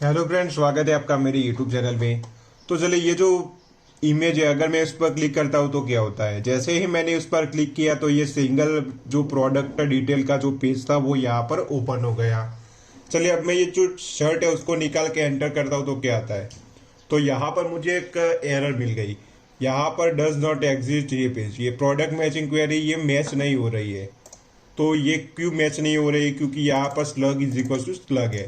Hello friends, स्वागत है आपका मेरे यूट्यूब चैनल में। तो चलिए, ये जो इमेज है, अगर मैं इस पर क्लिक करता हूँ तो क्या होता है। जैसे ही मैंने उस पर क्लिक किया तो ये सिंगल जो प्रोडक्ट डिटेल का जो पेज था वो यहाँ पर ओपन हो गया। चलिए, अब मैं ये जो शर्ट है उसको निकाल के एंटर करता हूँ तो क्या आता है। तो यहाँ पर मुझे एक एरर मिल गई। यहाँ पर डज नॉट एग्जिस्ट ये पेज, ये प्रोडक्ट मैचिंग क्वेरी ये मैच नहीं हो रही है। तो ये क्यों मैच नहीं हो रही? क्योंकि यहाँ पर slug is equal to slug है।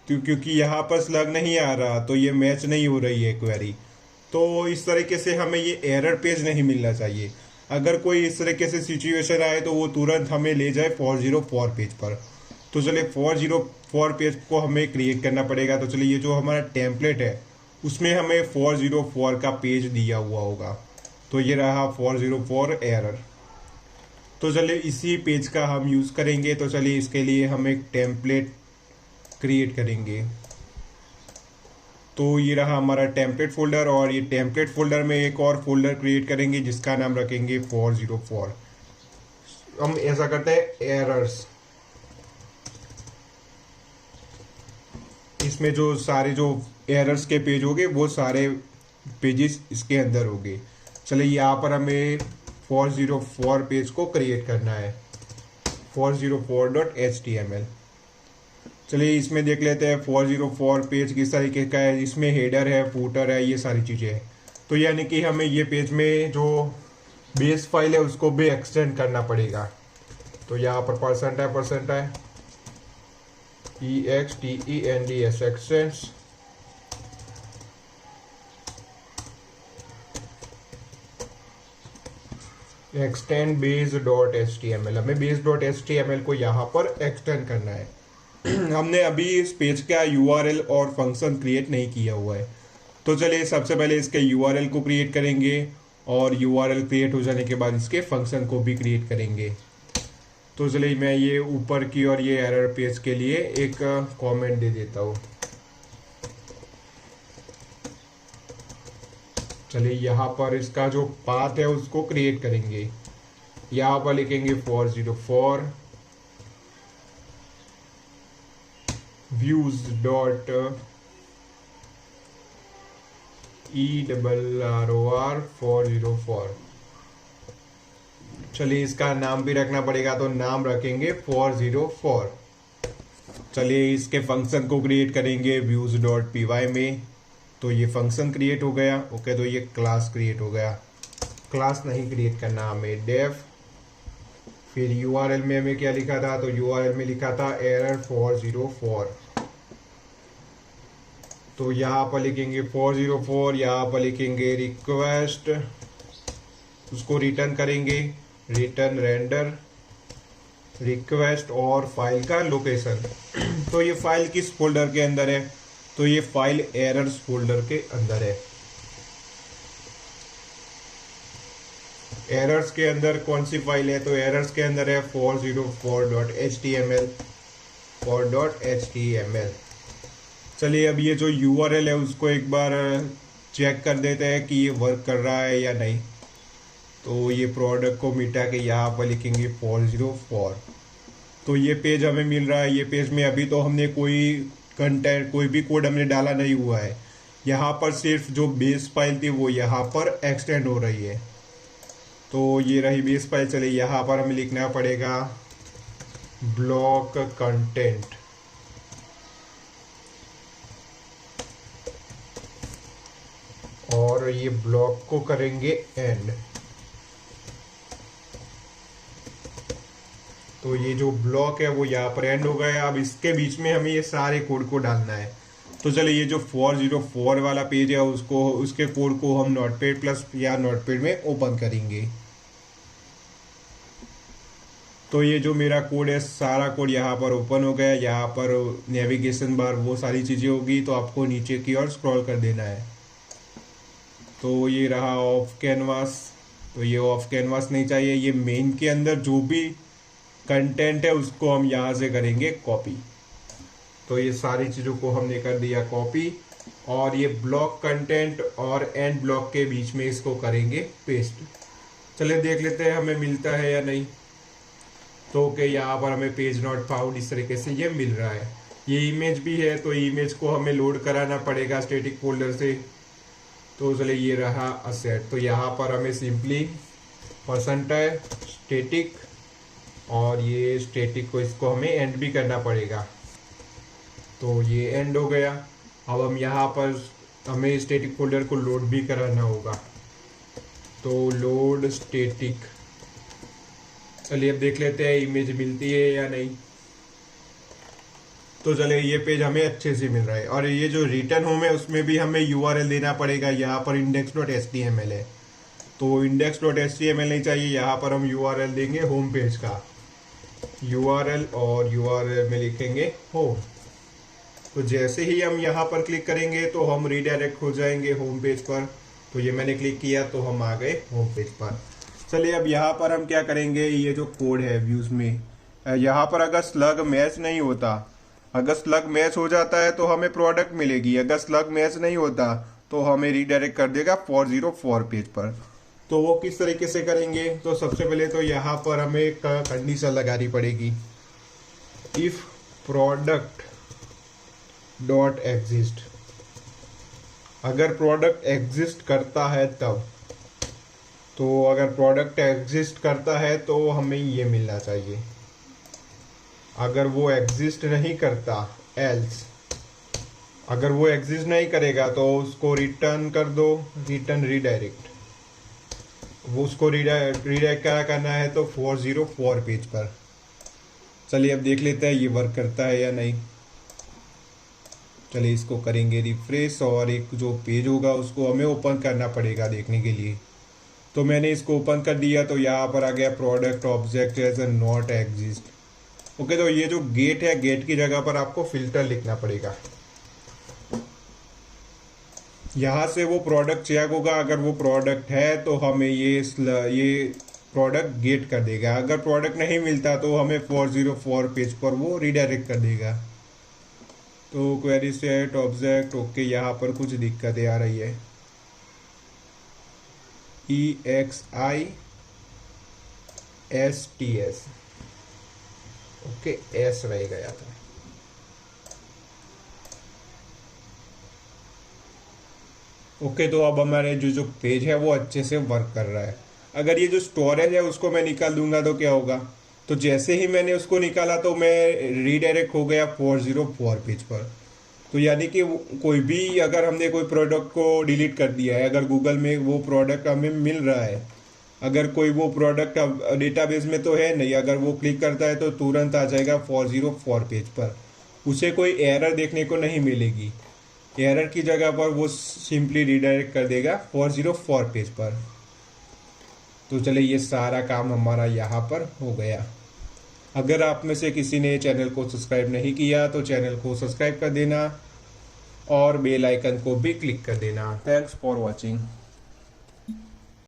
क्योंकि यहाँ पर स्लग नहीं आ रहा तो ये मैच नहीं हो रही है क्वेरी। तो इस तरीके से हमें ये एरर पेज नहीं मिलना चाहिए। अगर कोई इस तरीके से सिचुएशन आए तो वो तुरंत हमें ले जाए 404 पेज पर। तो चलिए, 404 पेज को हमें क्रिएट करना पड़ेगा। तो चलिए, ये जो हमारा टेम्पलेट है उसमें हमें 404 का पेज दिया हुआ होगा। तो ये रहा 404 एरर। तो चलिए, इसी पेज का हम यूज़ करेंगे। तो चलिए, इसके लिए हम एक टेम्पलेट क्रिएट करेंगे। तो ये रहा हमारा टेम्पलेट फोल्डर, और ये टेम्पलेट फोल्डर में एक और फोल्डर क्रिएट करेंगे जिसका नाम रखेंगे 404। हम ऐसा करते हैं एरर्स। इसमें जो सारे जो एरर्स के पेज होंगे वो सारे पेजेस इसके अंदर होंगे। चलिए, यहाँ पर हमें 404 पेज को क्रिएट करना है, 404.html। चलिए, इसमें देख लेते हैं 404 पेज किस तरीके का है। इसमें हेडर है, फूटर है, ये सारी चीज़ें हैं। तो यानी कि हमें ये पेज में जो बेस फाइल है उसको भी एक्सटेंड करना पड़ेगा। तो यहाँ पर परसेंट है EXTENDS extends. Extend base dot H T M L, हमें base dot H T M L को यहाँ पर एक्सटेंड करना है। हमने अभी इस पेज का यूआरएल और फंक्शन क्रिएट नहीं किया हुआ है। तो चलिए, सबसे पहले इसके यूआरएल को क्रिएट करेंगे, और यूआरएल क्रिएट हो जाने के बाद इसके फंक्शन को भी क्रिएट करेंगे। तो चलिए, मैं ये ऊपर की और ये एरर पेज के लिए एक कमेंट दे देता हूँ। चलिए, यहाँ पर इसका जो पाथ है उसको क्रिएट करेंगे। यहाँ पर लिखेंगे 404 views डॉट ERROR 404। चलिए, इसका नाम भी रखना पड़ेगा तो नाम रखेंगे 404। चलिए, इसके फंक्शन को क्रिएट करेंगे व्यूज डॉट पी वाई में। तो ये फंक्शन क्रिएट हो गया। ओके, तो ये क्लास क्रिएट हो गया। क्लास नहीं क्रिएट करना हमें, डेफ। फिर यूआरएल में हमें क्या लिखा था? तो यूआरएल में लिखा था एरर 404। तो यहाँ पर लिखेंगे 404, यहाँ पर लिखेंगे रिक्वेस्ट, उसको रिटर्न करेंगे, रिटर्न रेंडर रिक्वेस्ट और फाइल का लोकेशन। तो ये फाइल किस फोल्डर के अंदर है? तो ये फाइल एरर्स फोल्डर के अंदर है। एरर्स के अंदर कौन सी फाइल है? तो एरर्स के अंदर है 404.html, 4.html। चलिए, अब ये जो यूआरएल है उसको एक बार चेक कर देते हैं कि ये वर्क कर रहा है या नहीं। तो ये प्रोडक्ट को मिटा के यहाँ पर लिखेंगे 404। तो ये पेज हमें मिल रहा है। ये पेज में अभी तो हमने कोई कंटेंट, कोई भी कोड हमने डाला नहीं हुआ है। यहाँ पर सिर्फ जो बेस फाइल थी वो यहाँ पर एक्सटेंड हो रही है। तो ये रही बेस फाइल। चलिए, यहाँ पर हमें लिखना पड़ेगा ब्लॉक कंटेंट, और ये ब्लॉक को करेंगे एंड। तो ये जो ब्लॉक है वो यहाँ पर एंड हो गया। अब इसके बीच में हमें ये सारे कोड को डालना है। तो चलिए, ये जो 404 वाला पेज है उसको, उसके कोड को हम नोटपैड प्लस या नोटपैड में ओपन करेंगे। तो ये जो मेरा कोड है सारा कोड यहाँ पर ओपन हो गया। यहाँ पर नेविगेशन बार वो सारी चीज़ें होगी, तो आपको नीचे की ओर स्क्रॉल कर देना है। तो ये रहा ऑफ कैनवास। तो ये ऑफ कैनवास नहीं चाहिए। ये मेन के अंदर जो भी कंटेंट है उसको हम यहाँ से करेंगे कॉपी। तो ये सारी चीज़ों को हमने कर दिया कॉपी, और ये ब्लॉक कंटेंट और एंड ब्लॉक के बीच में इसको करेंगे पेस्ट। चलिए, देख लेते हैं हमें मिलता है या नहीं। तो ओके, यहाँ पर हमें पेज नॉट फाउंड इस तरीके से ये मिल रहा है। ये इमेज भी है, तो इमेज को हमें लोड कराना पड़ेगा स्टैटिक फोल्डर से। तो चलिए ये रहा असेट। तो यहाँ पर हमें सिंपली %static और ये स्टैटिक को इसको हमें एंड भी करना पड़ेगा। तो ये एंड हो गया। अब हम यहाँ पर हमें स्टैटिक फोल्डर को लोड भी कराना होगा। तो लोड स्टैटिक, चलिए अब देख लेते हैं इमेज मिलती है या नहीं। तो चलिए ये पेज हमें अच्छे से मिल रहा है। और ये जो रिटर्न होम है उसमें भी हमें URL देना पड़ेगा। यहाँ पर index.html है, तो index.html नहीं चाहिए, यहाँ पर हम URL देंगे होम पेज का URL, और URL में लिखेंगे होम। तो जैसे ही हम यहाँ पर क्लिक करेंगे तो हम रीडायरेक्ट हो जाएंगे होम पेज पर। तो ये मैंने क्लिक किया तो हम आ गए होम पेज पर। चलिए अब यहाँ पर हम क्या करेंगे, ये जो कोड है व्यूज में, यहाँ पर अगर स्लग मैच नहीं होता, अगर स्लग मैच हो जाता है तो हमें प्रोडक्ट मिलेगी, अगर स्लग मैच नहीं होता तो हमें रीडायरेक्ट कर देगा 404 पेज पर। तो वो किस तरीके से करेंगे, तो सबसे पहले तो यहाँ पर हमें एक कंडीशन लगानी पड़ेगी, इफ प्रोडक्ट डॉट एग्जिस्ट। अगर प्रोडक्ट एग्जिस्ट करता है तब, तो अगर प्रोडक्ट एग्जिस्ट करता है तो हमें ये मिलना चाहिए। अगर वो एग्जिस्ट नहीं करता, एल्स, अगर वो एग्जिस्ट नहीं करेगा तो उसको रिटर्न कर दो, रिटर्न रीडायरेक्ट। वो उसको रीडायरेक्ट क्या करना है, तो 404 पेज पर। चलिए अब देख लेते हैं ये वर्क करता है या नहीं। चलिए इसको करेंगे रिफ्रेश, और एक जो पेज होगा उसको हमें ओपन करना पड़ेगा देखने के लिए। तो मैंने इसको ओपन कर दिया, तो यहाँ पर आ गया product object as a not exist. Okay, तो ये जो गेट है, गेट की जगह पर आपको फिल्टर लिखना पड़ेगा। यहाँ से वो प्रोडक्ट चेक होगा, अगर वो प्रोडक्ट है तो हमें ये प्रोडक्ट गेट कर देगा। अगर प्रोडक्ट नहीं मिलता तो हमें 404 पेज पर वो रीडायरेक्ट कर देगा। तो क्वेरी सेट ऑब्जेक्ट, ओके, यहाँ पर कुछ दिक्कतें आ रही है। EXISTS, ओके, एस रह गया था। ओके, तो अब हमारे जो पेज है वो अच्छे से वर्क कर रहा है। अगर ये जो स्टोरेज है उसको मैं निकाल दूंगा तो क्या होगा, तो जैसे ही मैंने उसको निकाला तो मैं रीडायरेक्ट हो गया 404 पेज पर। तो यानी कि कोई भी, अगर हमने कोई प्रोडक्ट को डिलीट कर दिया है, अगर गूगल में वो प्रोडक्ट हमें मिल रहा है, अगर कोई वो प्रोडक्ट डेटाबेस में तो है नहीं, अगर वो क्लिक करता है तो तुरंत आ जाएगा 404 पेज पर। उसे कोई एरर देखने को नहीं मिलेगी। एरर की जगह पर वो सिंपली रीडायरेक्ट कर देगा 404 पेज पर। तो चलिए ये सारा काम हमारा यहाँ पर हो गया। अगर आप में से किसी ने चैनल को सब्सक्राइब नहीं किया तो चैनल को सब्सक्राइब कर देना और बेल आइकन को भी क्लिक कर देना। Thanks for watching.